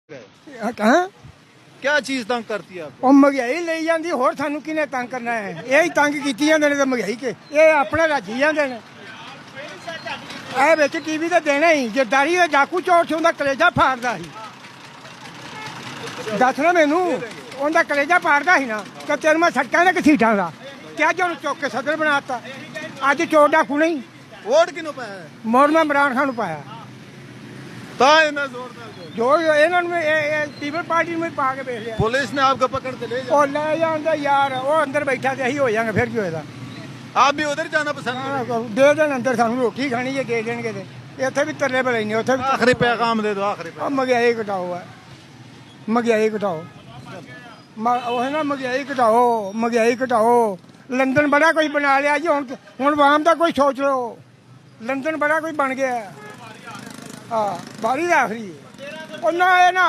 हाँ क्या चीज तंग करती है आपको? ਉਹ ਮਹਿੰਗਾਈ ਲਈ ਜਾਂਦੀ ਹੋਰ ਸਾਨੂੰ ਕਿਹਨੇ ਤੰਗ ਕਰਨਾ ਹੈ ਇਹ ਹੀ ਤੰਗ ਕੀਤੀ ਜਾਂਦੇ ਨੇ ਤੇ ਮਹਿੰਗਾਈ ਕੇ ਇਹ ਆਪਣੇ ਰਾਜੀ ਜਾਂਦੇ ਨੇ ਇਹ ਵਿੱਚ ਟੀਵੀ ਤੇ ਦੇਣਾ ਹੀ ਜੇ ਦਾੜੀ ਦਾ ਡਾਕੂ ਚੋਰ ਸੀ ਉਹਦਾ ਕਲੇਜਾ ਫਾੜਦਾ ਸੀ ਦੱਸ ਨਾ ਮੈਨੂੰ ਉਹਦਾ ਕਲੇਜਾ ਫਾੜਦਾ ਸੀ ਨਾ ਤੇ ਤੇਰੇ ਮੈਂ ਸੱਟਾਂ ਦੇ ਘਸੀਟਾਂ ਦਾ ਤੇ ਅੱਜ ਉਹਨੂੰ ਚੁੱਕ ਕੇ ਸਦਰ ਬਣਾਤਾ ਅੱਜ ਚੋਰ ਡਾਕੂ ਨਹੀਂ वोट किन्हों पाया है? ਮੋਰ ਮੈਂ ਇਮਰਾਨ ਖਾਨ ਨੂੰ ਪਾਇਆ ता इन्हें जोरदार वोट। ਜੋ ਇਹਨਾਂ ਨੂੰ ਪੀਪਲ ਪਾਰਟੀ ਨੂੰ ਵੀ ਪਾ ਕੇ ਵੇਖ ਲਿਆ पुलिस ने आपको पकड़ के ले जाओ। ਉਹ ਲੈ ਜਾਂਦਾ ਯਾਰ ਉਹ ਅੰਦਰ ਬੈਠਾ ਤੇ ਅਸੀਂ ਹੋ ਜਾਾਂਗੇ ਫਿਰ ਕੀ ਹੋਏਗਾ आप भी उधर जाना पसंद करें? ਦੇ ਦੇਣ ਅੰਦਰ ਸਾਨੂੰ ਰੋਟੀ ਖਾਣੀ ਜੇ ਦੇ ਦੇਣਗੇ ਤੇ ਇੱਥੇ ਵੀ ਤਰਲੇ ਭਲੇ ਨਹੀਂ ਉੱਥੇ ਵੀ आखिरी पैगाम दे दो आखिरी ਉਹ ਮਹਿੰਗਾਈ ਘਟਾਓ ਆ ਮਹਿੰਗਾਈ ਘਟਾਓ ਉਹ ਹੈ ਨਾ ਮਹਿੰਗਾਈ ਘਟਾਓ ਲੰਡਨ ਬੜਾ ਕੋਈ ਬਣਾ ਲਿਆ ਜੀ ਹੁਣ ਵਾਮ ਦਾ ਕੋਈ ਸੋਚ ਲਓ ਲੰਡਨ ਬੜਾ ਕੋਈ ਬਣ ਗਿਆ ਹਾਂ ਬਾਰੀ ਦਾ ਆਖਰੀ ਉਹ ਨਾ ਇਹ ਨਾ